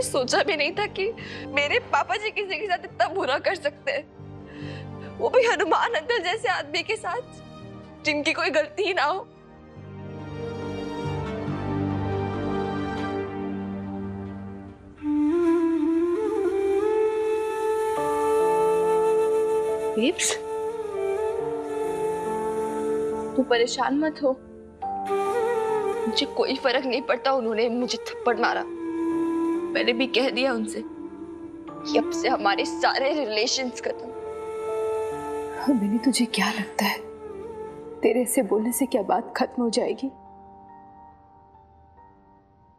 सोचा भी नहीं था कि मेरे पापा जी किसी के साथ इतना बुरा कर सकते हैं, वो भी हनुमान अंकल जैसे आदमी के साथ जिनकी कोई गलती ही ना हो। बेब्स, तू परेशान मत हो, मुझे कोई फर्क नहीं पड़ता उन्होंने मुझे थप्पड़ मारा। मैंने भी कह दिया उनसे कि अब से हमारे सारे रिलेशंस खत्म। मैंने तुझे क्या लगता है तेरे से बोलने से क्या बात खत्म हो जाएगी?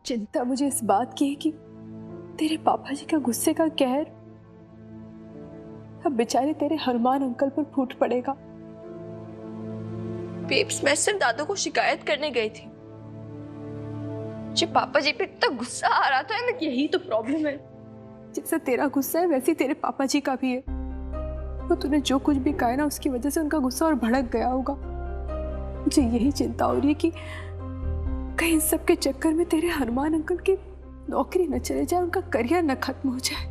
चिंता मुझे इस बात की है कि तेरे पापा जी का गुस्से का कहर अब बेचारे तेरे हनुमान अंकल पर फूट पड़ेगा। बेब्स, मैं सिर्फ दादू को शिकायत करने गई थी। मुझे पापा जी पे इतना गुस्सा आ रहा था ना, यही तो प्रॉब्लम है। जैसे तेरा गुस्सा है वैसे तेरे पापा जी का भी है। तो तूने जो कुछ भी कहा ना उसकी वजह से उनका गुस्सा और भड़क गया होगा। मुझे यही चिंता हो रही है कि कहीं इन सब के चक्कर में तेरे हनुमान अंकल की नौकरी न चले जाए, उनका करियर न खत्म हो जाए।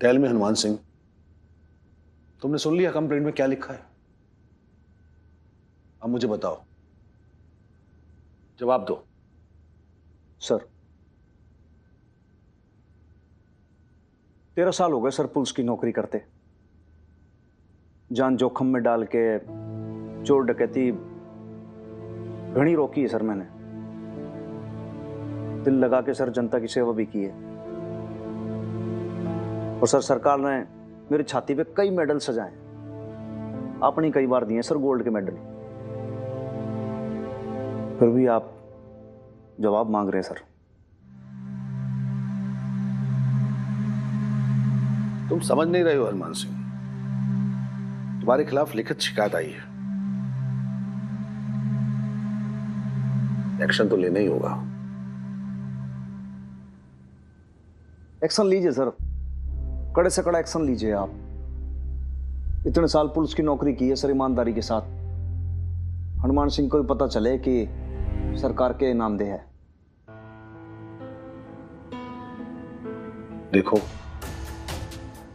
टेल में हनुमान सिंह, तुमने सुन लिया कंप्लेंट में क्या लिखा है? अब मुझे बताओ, जवाब दो। सर 13 साल हो गए सर पुलिस की नौकरी करते। जान जोखम में डाल के चोर डकैती घनी रोकी है सर मैंने। दिल लगा के सर जनता की सेवा भी की है। और सर सरकार ने मेरी छाती पे कई मेडल सजाए, आपने कई बार दिए सर गोल्ड के मेडल। फिर भी आप जवाब मांग रहे हैं सर। तुम समझ नहीं रहे हो हनुमान सिंह, तुम्हारे खिलाफ लिखित शिकायत आई है, एक्शन तो लेना ही होगा। एक्शन लीजिए सर, कड़े से कड़ा एक्शन लीजिए आप। इतने साल पुलिस की नौकरी की है सर ईमानदारी के साथ। हनुमान सिंह को भी पता चले कि सरकार के इनामदेह है। देखो,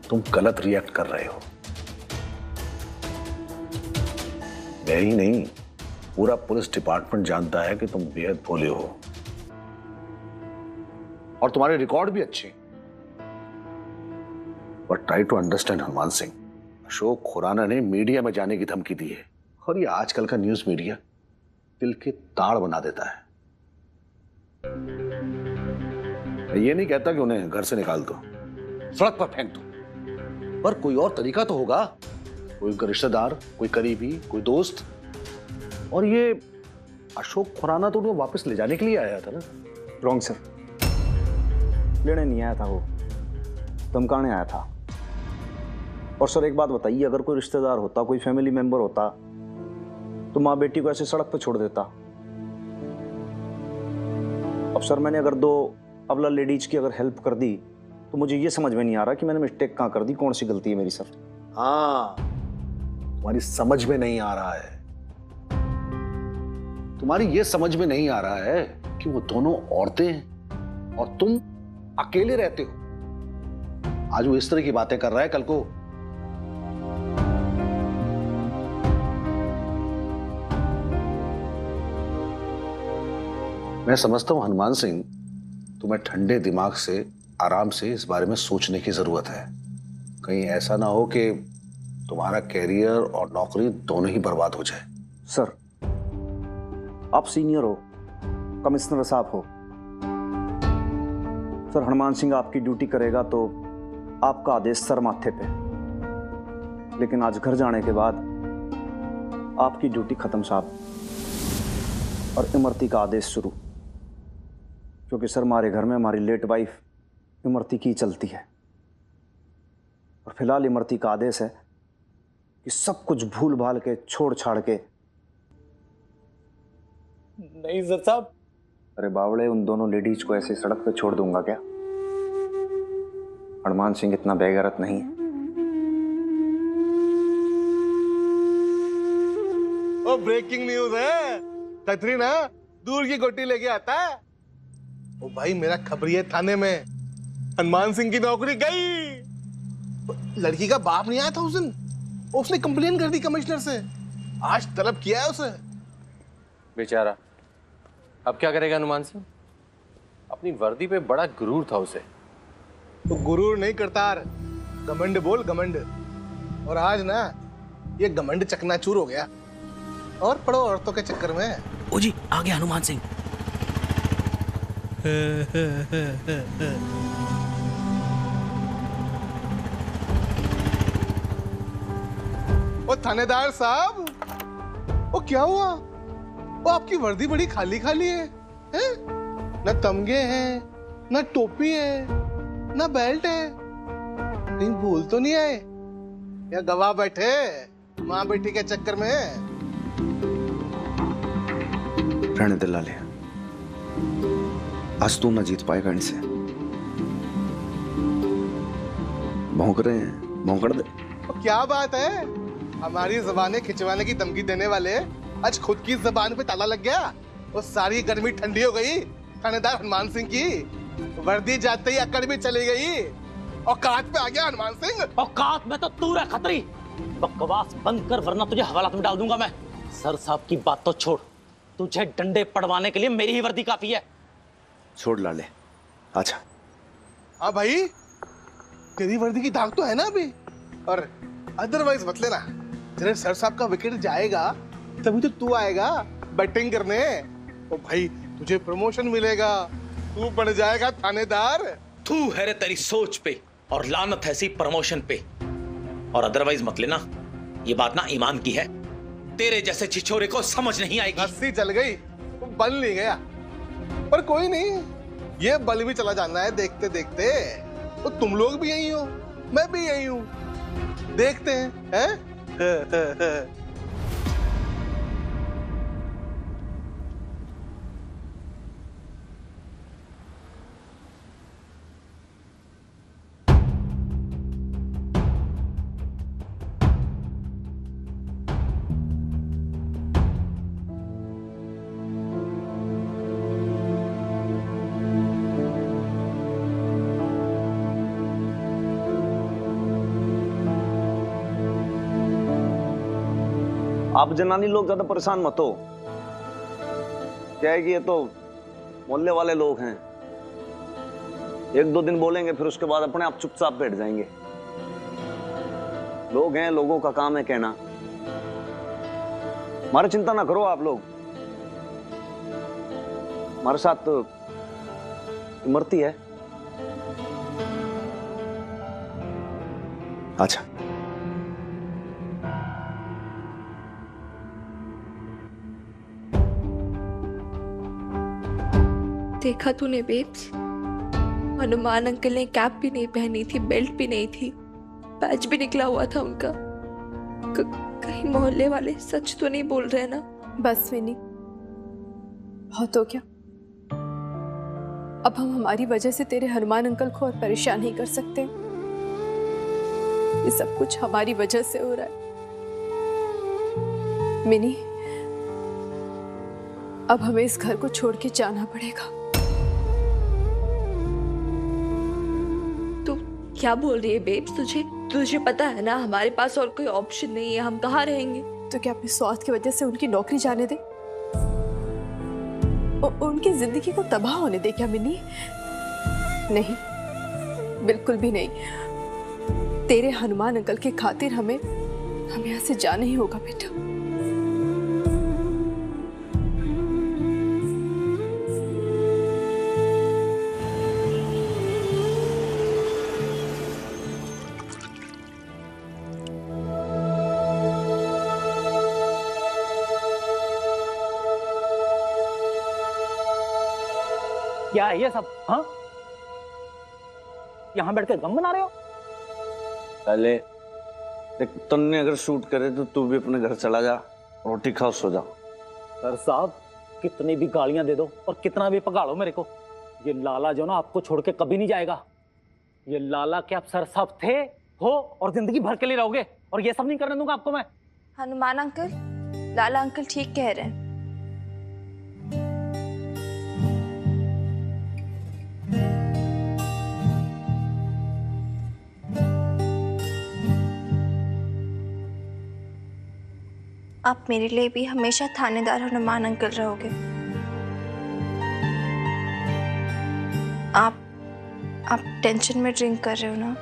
तुम गलत रिएक्ट कर रहे हो। मैं ही नहीं, पूरा पुलिस डिपार्टमेंट जानता है कि तुम बेहद भोले हो और तुम्हारे रिकॉर्ड भी अच्छे। But try to understand Hanuman Singh, Ashok Khurana ने मीडिया में जाने की धमकी दी है और ये आजकल का न्यूज मीडिया दिल के ताड़ बना देता है। मैं ये नहीं कहता कि उन्हें घर से निकाल दो, सड़क पर फेंक दो, पर कोई और तरीका तो होगा। कोई उनका रिश्तेदार, कोई करीबी, कोई दोस्त। और ये अशोक खुराना तो उन्हें वापस ले जाने के लिए आया था ना? रॉन्ग सर, लेने नहीं आया था वो, धमकाने आया था। और सर एक बात बताइए, अगर कोई रिश्तेदार होता, कोई फैमिली मेंबर होता तो माँ बेटी को ऐसे सड़क पर छोड़ देता? अब सर मैंने अगर 2 अबला लेडीज की अगर हेल्प कर दी तो मुझे ये समझ में नहीं आ रहा कि मैंने मिस्टेक कहाँ कर दी, कौन सी गलती है मेरी सर। हाँ, तुम्हारी समझ में नहीं आ रहा है। तुम्हारी ये समझ में नहीं आ रहा है कि वो दोनों औरतें हैं और तुम अकेले रहते हो। आज वो इस तरह की बातें कर रहा है, कल को मैं समझता हूं हनुमान सिंह, तुम्हें ठंडे दिमाग से आराम से इस बारे में सोचने की जरूरत है। कहीं ऐसा ना हो कि तुम्हारा कैरियर और नौकरी दोनों ही बर्बाद हो जाए। सर आप सीनियर हो, कमिश्नर साहब हो। सर हनुमान सिंह आपकी ड्यूटी करेगा तो आपका आदेश सर माथे पे, लेकिन आज घर जाने के बाद आपकी ड्यूटी खत्म साहब, और इमरती का आदेश शुरू। क्योंकि सर हमारे घर में हमारी लेट वाइफ इमरती की चलती है, और फिलहाल इमरती का आदेश है कि सब कुछ भूल भाल के छोड़ छाड़ के नहीं सर साहब। अरे बावड़े, उन दोनों लेडीज को ऐसे सड़क पे छोड़ दूंगा क्या? हनुमान सिंह इतना बेगैरत नहीं है। ओ ब्रेकिंग न्यूज है, कतरीना दूर की गोटी लेके आता है। ओ भाई मेरा खबरिया थाने में हनुमान सिंह की नौकरी गई। लड़की का बाप नहीं आया था उस दिन, उसने कंप्लेन कर दी कमिश्नर से, आज तलब किया है उसे। बेचारा, अब क्या करेगा हनुमान सिंह? अपनी वर्दी पे बड़ा गुरूर था उसे। तो गुरूर नहीं करतार, घमंड बोल, घमंड। और आज ना ये घमंड चकनाचूर हो गया और पड़ो औरतों के चक्कर में। ओ जी, आ गया हनुमान सिंह। ओ थानेदार साहब, वो क्या हुआ? वो आपकी वर्दी बड़ी खाली खाली है, हैं? न तमगे हैं, न टोपी है, न बेल्ट है, कहीं भूल तो नहीं आए या गवाह बैठे माँ बेटी के चक्कर में? रहने दे लाले, आज तू ना जीत पाएगा इनसे। भौंक रहे हैं, भौंकड़ दे। तो क्या बात है, हमारी जबानें खिंचवाने की धमकी देने वाले आज खुद की जबान पे ताला लग गया। वो सारी गर्मी ठंडी हो गई थानेदार हनुमान सिंह की, वर्दी जाते ही अकड़ भी चली गई। औकात पे आ गया हनुमान सिंह। औकात में तो तू रह खतरी। बकवास बंद कर वरना तुझे हवालात में डाल दूंगा मैं। सर साहब की बात तो छोड़, तुझे डंडे पड़वाने के लिए मेरी ही वर्दी काफी है। छोड़ लाले, अच्छा। हाँ भाई, तेरी वर्दी की दाग तो है ना अभी, और अदरवाइज मत लेना। तेरे सर साहब का विकेट जाएगा तभी तो तू आएगा बैटिंग करने। ओ भाई, तुझे प्रमोशन मिलेगा, तू बन जाएगा थानेदार। तू है रे तेरी सोच पे, और लानत है सी प्रमोशन पे। और अदरवाइज मत लेना, ये बात ना ईमान की है। तेरे जैसे छिछोरे को समझ नहीं आएगी। रस्सी चल गई, वो बल नहीं गया, पर कोई नहीं, ये बल भी चला जाना है देखते देखते। तो तुम लोग भी यही हो, मैं भी यही हूँ, देखते हैं? आप जनानी लोग ज्यादा परेशान मत हो। क्या है कि ये तो मोहल्ले वाले लोग हैं, एक दो दिन बोलेंगे फिर उसके बाद अपने आप चुपचाप बैठ जाएंगे। लोग हैं, लोगों का काम है कहना। हमारी चिंता ना करो आप लोग, हमारे साथ तो इमरती है। अच्छा, देखा तूने बेब्स, हनुमान अंकल ने कैप भी नहीं पहनी थी, बेल्ट भी नहीं थी, पैच भी निकला हुआ था उनका। कहीं मोहल्ले वाले सच तो नहीं बोल रहे ना? बस विनी, बहुत हो गया। अब हम हमारी वजह से तेरे हनुमान अंकल को और परेशान नहीं कर सकते। ये सब कुछ हमारी वजह से हो रहा है। मिनी, अब हमें इस घर को छोड़ के जाना पड़ेगा। तू क्या बोल रही है बेब्स? तुझे पता है ना हमारे पास और कोई ऑप्शन नहीं है, हम कहाँ रहेंगे? तो क्या अपने स्वार्थ की वजह से उनकी नौकरी जाने दे? उनकी जिंदगी को तबाह होने दे क्या मिनी? नहीं, बिल्कुल भी नहीं। तेरे हनुमान अंकल के खातिर हमें यहाँ से जाना ही होगा बेटा। क्या है ये सब? हाँ, यहाँ बैठ के गम बना रहे हो? पहले देख, तुमने अगर शूट करे तो तू भी अपने घर चला जा, रोटी खाओ, सो जा। सर साहब, कितनी भी गालियां दे दो और कितना भी पगाड़ो मेरे को, ये लाला जो ना आपको छोड़ के कभी नहीं जाएगा। ये लाला के अफसर सब थे, हो और जिंदगी भर के लिए रहोगे, और ये सब नहीं करने दूंगा आपको मैं। हनुमान अंकल, लाला अंकल ठीक कह रहे हैं। आप मेरे लिए भी हमेशा थानेदार हनुमान अंकल रहोगे। आप टेंशन में ड्रिंक कर रहे हो ना?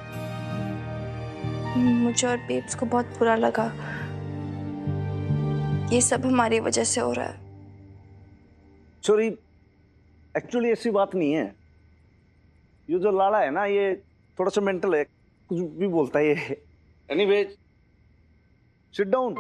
मुझे और बेब्स को बहुत बुरा लगा। ये सब हमारी वजह से हो रहा है। सॉरी, एक्चुअली ऐसी बात नहीं है। ये जो लाला है ना, ये थोड़ा सा मेंटल है, कुछ भी बोलता है ये। Anyways, sit down.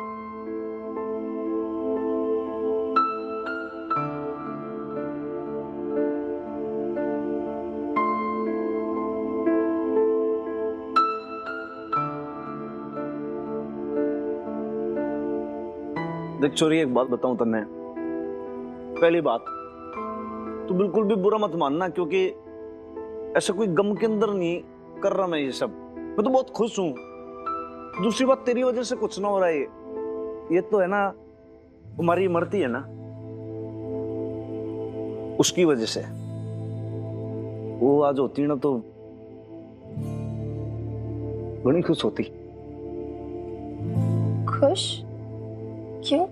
देख चोरी, एक बात बताऊं तन्ने। पहली बात, तू बिल्कुल भी बुरा मत मानना, क्योंकि ऐसा कोई गम के अंदर नहीं कर रहा मैं ये सब। मैं तो बहुत खुश हूं। दूसरी बात, तेरी वजह से कुछ ना हो रहा है। ये तो है ना, हमारी इमरती है ना, उसकी वजह से। वो आज होती ना तो बड़ी खुश होती। खुश? क्यों?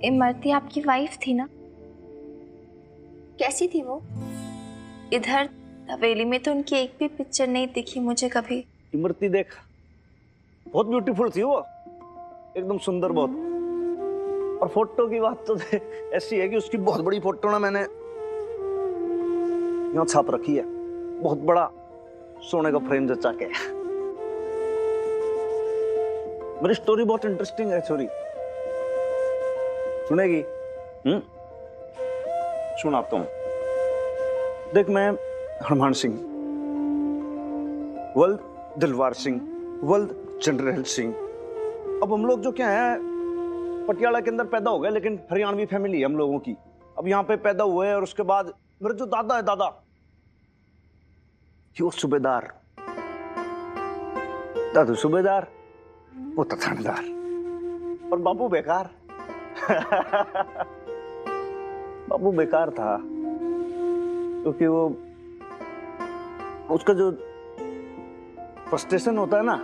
इमरती आपकी वाइफ थी ना? कैसी थी वो? इधर हवेली में तो उनकी एक भी पिक्चर नहीं दिखी मुझे कभी। इमरती देख, बहुत ब्यूटीफुल थी वो, एकदम सुंदर बहुत। और फोटो की बात तो ऐसी है कि उसकी बहुत बड़ी फोटो ना मैंने यहाँ छाप रखी है, बहुत बड़ा सोने का फ्रेम जचा के। मेरी स्टोरी बहुत इंटरेस्टिंग है छोरी, सुनेगी? सुनाता हूं। देख, मैं हनुमान सिंह, वल्द दिलवार सिंह, वल्द जनरल सिंह। अब हम लोग जो क्या है, पटियाला के अंदर पैदा हो गए, लेकिन हरियाणवी फैमिली है हम लोगों की। अब यहाँ पे पैदा हुए, और उसके बाद मेरे जो दादा है, दादा वो सूबेदार, दादू सूबेदार, वो तो थानेदार, और बाबू बेकार। बाबू बेकार था क्योंकि वो, उसका जो फ्रस्ट्रेशन होता है ना,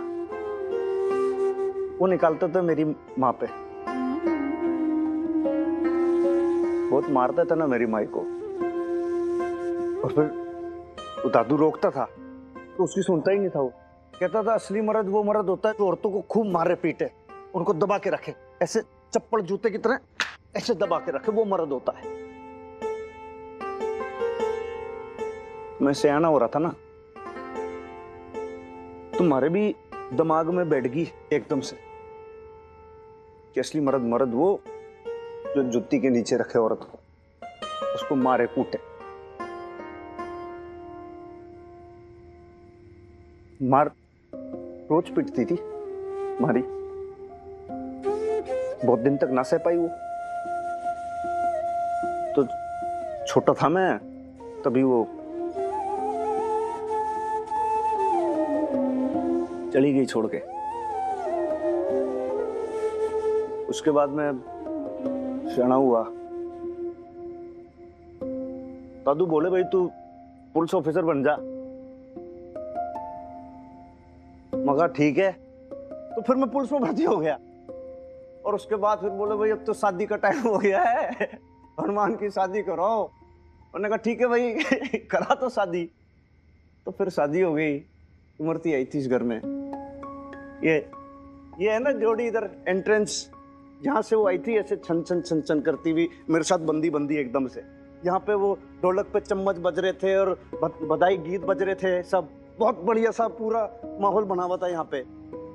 वो निकालता था मेरी माँ पे। बहुत मारता था ना मेरी माँ को, और फिर वो दादू रोकता था तो उसकी सुनता ही नहीं था। वो कहता था असली मर्द वो मर्द होता है जो औरतों को खूब मारे पीटे, उनको दबा के रखे, ऐसे चप्पल जूते की तरह ऐसे दबा के रखे, वो मर्द होता है। मैं सियाना हो रहा था ना, तुम्हारे भी दिमाग में बैठ गई एकदम से कि असली मर्द मर्द वो जो जुत्ती के नीचे रखे औरत को, उसको मारे कूटे। मार रोज पिटती थी मारी, बहुत दिन तक ना सह पाई वो। तो छोटा था मैं तभी, वो चली गई छोड़ के। उसके बाद मैं सियाना हुआ। दादू बोले भाई तू पुलिस ऑफिसर बन जा। मगर ठीक है, तो फिर मैं पुलिस में भर्ती हो गया। और उसके बाद फिर बोले भाई अब तो शादी का टाइम हो गया है, हनुमान की शादी करो। उन्होंने कहा ठीक है भाई करा तो शादी। तो फिर शादी हो गई। इमरती आई थी इस घर में। ये है ना जोड़ी इधर एंट्रेंस, जहाँ से वो आई थी ऐसे छन छन छन छन करती हुई मेरे साथ बंदी बंदी एकदम से। यहाँ पे वो ढोलक पे चम्मच बज रहे थे और बधाई गीत बज रहे थे, सब बहुत बढ़िया सा पूरा माहौल बना हुआ था यहाँ पे।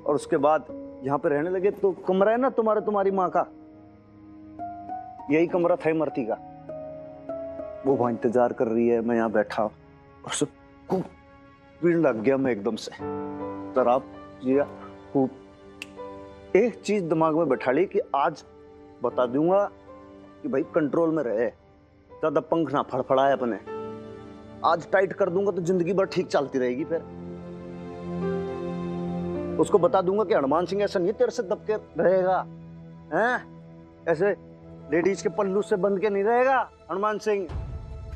और उसके बाद यहाँ पे रहने लगे। तो कमरा है ना तुम्हारी माँ का, यही कमरा था इमरती का। वो वहां इंतजार कर रही है, मैं यहाँ बैठा और सब खूब भीड़ लग गया मैं एकदम से। शराब जिया खूब। एक चीज दिमाग में बैठा ली कि आज बता दूंगा कि भाई कंट्रोल में रहे, ज्यादा पंख ना फड़फड़ाए अपने। आज टाइट कर दूंगा तो जिंदगी भर ठीक चलती रहेगी। फिर उसको बता दूंगा कि हनुमान सिंह ऐसा नहीं तेरे से दब के रहेगा, हैं? ऐसे लेडीज के पल्लू से बंध के नहीं रहेगा हनुमान सिंह,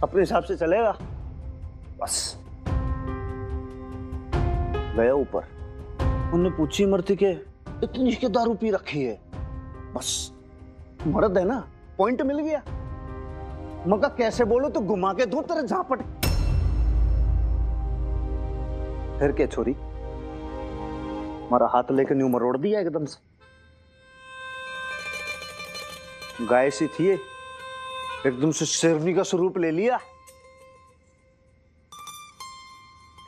अपने हिसाब से चलेगा। बस गया ऊपर, उनने पूछी इमरती के इतनी के दारू पी रखी है। बस मर्द है ना, पॉइंट मिल गया। मगर कैसे बोलो तो घुमा के दो तेरे झापट। फिर क्या छोरी, हमारा हाथ लेकर न्यू मरोड़ दिया एकदम से। गाय सी थी एकदम से शेरनी का स्वरूप ले लिया।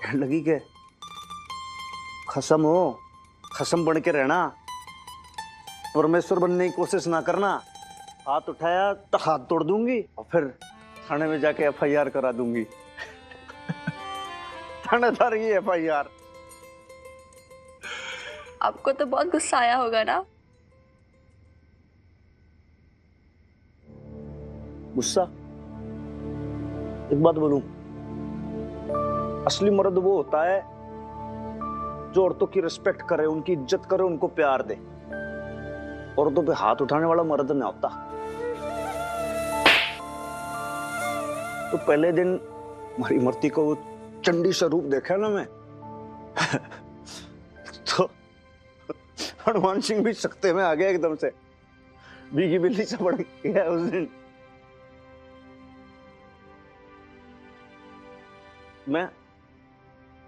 कहने लगी के खसम हो, खसम बन के रहना, परमेश्वर बनने की कोशिश ना करना। हाथ उठाया तो हाथ तोड़ दूंगी और फिर थाने में जाके FIR करा दूंगी। थानेदार की FIR। आपको तो बहुत गुस्सा आया होगा ना? गुस्सा? एक बात बोलूं, असली मर्द वो होता है जो औरतों की रिस्पेक्ट करे, उनकी इज्जत करे, उनको प्यार दे। औरतों पे हाथ उठाने वाला मर्द नहीं होता। तो पहले दिन हमारी इमरती को वो चंडी स्वरूप देखा ना मैं तो हनुमान सिंह भी सख्ते में आ गया एकदम से, भीगी बिल्ली से पड़ गया उस दिन। मैं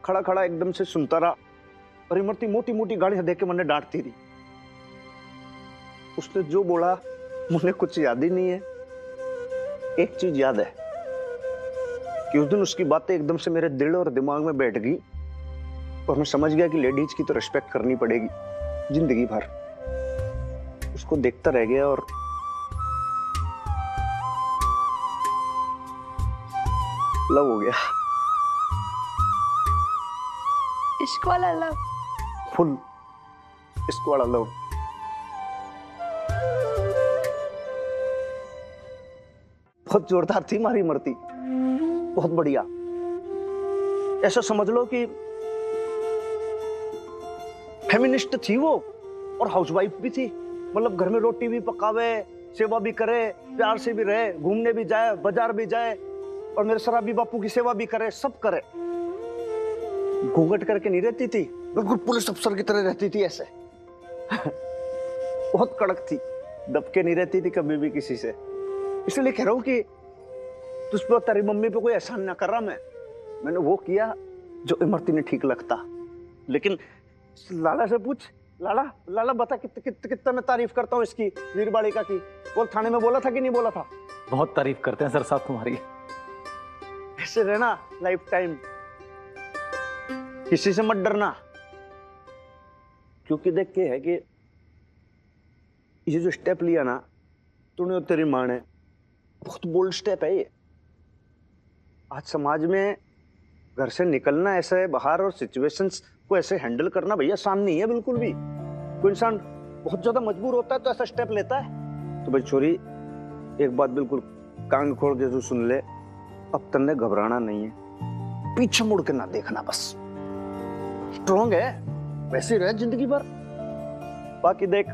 खड़ा खड़ा एकदम से सुनता रहा और इमरती मोटी मोटी गाड़ियां देख के मैंने डांटती रही। उसने जो बोला मुझे कुछ याद ही नहीं है। एक चीज याद है कि उस दिन उसकी बातें एकदम से मेरे दिल और दिमाग में बैठ गई और मैं समझ गया कि लेडीज की तो रिस्पेक्ट करनी पड़ेगी जिंदगी भर। उसको देखता रह गया और लव हो गया। इश्क वाला लव? फुल इश्क वाला लव। बहुत जोरदार थी हमारी इमरती, बहुत बढ़िया। ऐसा समझ लो कि फेमिनिस्ट थी वो और हाउसवाइफ भी थी। मतलब घर में रोटी भी पकावे, सेवा भी करे, प्यार से भी रहे, घूमने भी जाए, बाजार भी जाए और मेरे शराबी बापू की सेवा भी करे, सब करे। घूंघट करके नहीं रहती थी, बिल्कुल पुलिस अफसर की तरह रहती थी ऐसे। बहुत कड़क थी, दबके नहीं रहती थी कभी भी किसी से। इसलिए कह रहा हूं कि तुझ पर तेरी मम्मी पे कोई एहसान ना कर रहा। मैंने वो किया जो इमरती ने ठीक लगता। लेकिन लाला से पूछ, लाला बता कितना मैं तारीफ करता हूँ इसकी, वीर बालिका की। बोल, थाने में बोला था कि नहीं बोला था? बहुत तारीफ करते हैं सर साहब तुम्हारी। ऐसे रहना लाइफ टाइम, किसी से मत डरना। क्योंकि देख के है कि ये जो स्टेप लिया ना तूने और तेरी माँ ने, बहुत बोल्ड स्टेप है ये। आज समाज में घर से निकलना ऐसे बाहर और सिचुएशंस को ऐसे हैंडल करना भैया आसान नहीं है बिल्कुल भी। कोई इंसान बहुत ज्यादा मजबूर होता है तो ऐसा स्टेप लेता है। तो भाई छोरी, एक बात बिल्कुल कान खोल के जो सुन ले, अब तन्ने घबराना नहीं है, पीछे मुड़ के ना देखना, बस स्ट्रॉन्ग है, वैसे रहे जिंदगी भर। बाकी देख,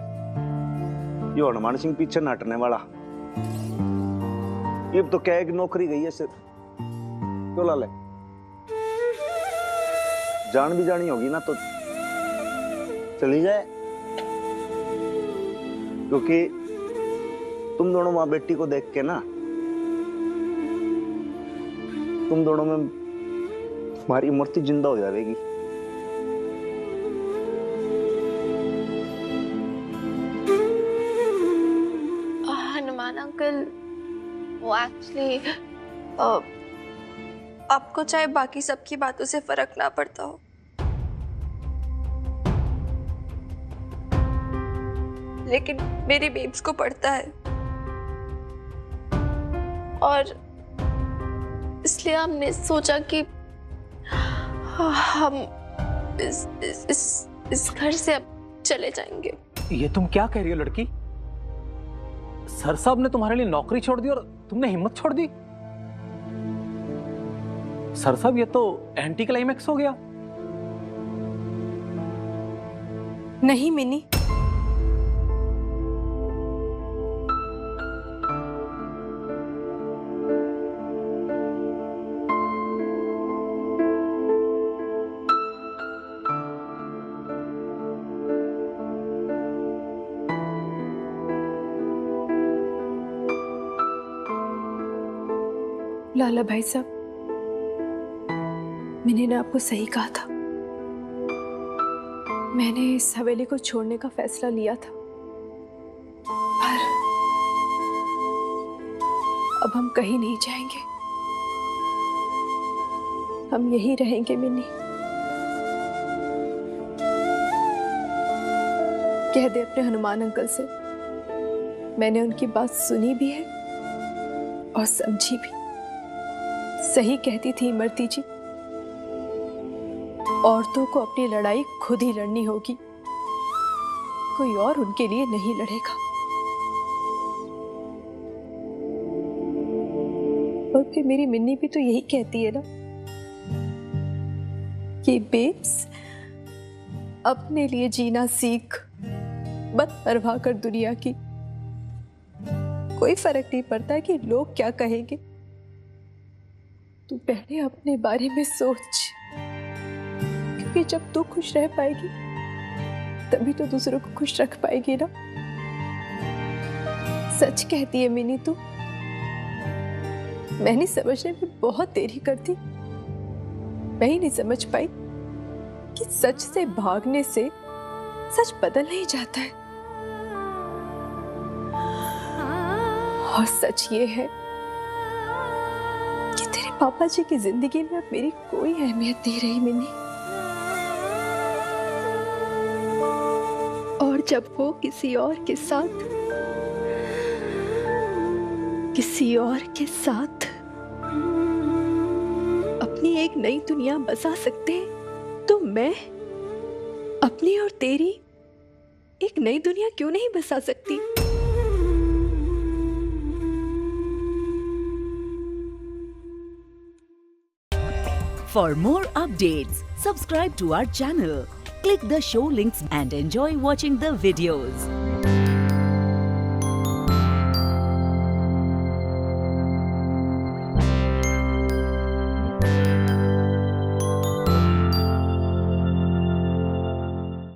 ये हनुमान सिंह पीछे ना हटने वाला। ये तो क्या है कि नौकरी गई है सिर्फ, क्यों लाले? जान भी जानी होगी ना तो चली जाए। क्योंकि तुम दोनों माँ बेटी को देख के ना, तुम दोनों में हमारी मूर्ति जिंदा हो जाएगी। हनुमान अंकल, वो एक्चुअली आपको चाहे बाकी सबकी बातों से फर्क ना पड़ता हो, लेकिन मेरी बेब्स को पड़ता है। और इसलिए हमने सोचा कि हम इस घर से अब चले जाएंगे। ये तुम क्या कह रही हो लड़की? सर साहब ने तुम्हारे लिए नौकरी छोड़ दी और तुमने हिम्मत छोड़ दी? सर साहब ये तो एंटी क्लाइमैक्स हो गया। नहीं मिनी, लाला भाई साहब, मैंने ना आपको सही कहा था। मैंने इस हवेली को छोड़ने का फैसला लिया था, पर अब हम कहीं नहीं जाएंगे, हम यहीं रहेंगे मिनी। कह दे अपने हनुमान अंकल से, मैंने उनकी बात सुनी भी है और समझी भी। सही कहती थी इमरती जी, औरतों को अपनी लड़ाई खुद ही लड़नी होगी, कोई और उनके लिए नहीं लड़ेगा। और फिर मेरी मिन्नी भी तो यही कहती है ना कि बेब्स अपने लिए जीना सीख, मत परवाह कर दुनिया की। कोई फर्क नहीं पड़ता कि लोग क्या कहेंगे, तू पहले अपने बारे में सोच, क्योंकि जब तू खुश रह पाएगी तभी तो दूसरों को खुश रख पाएगी ना। सच कहती है मिनी तू, मैं नहीं समझने में बहुत देरी करती। मैं ही नहीं समझ पाई कि सच से भागने से सच बदल नहीं जाता है। और सच ये है कि तेरे पापा जी की जिंदगी में अब मेरी कोई अहमियत नहीं रही मिनी। और जब वो किसी और के साथ अपनी एक नई दुनिया बसा सकते हैं, तो मैं अपनी और तेरी एक नई दुनिया क्यों नहीं बसा सकती? For more updates, subscribe to our channel, click the show links and enjoy watching the videos.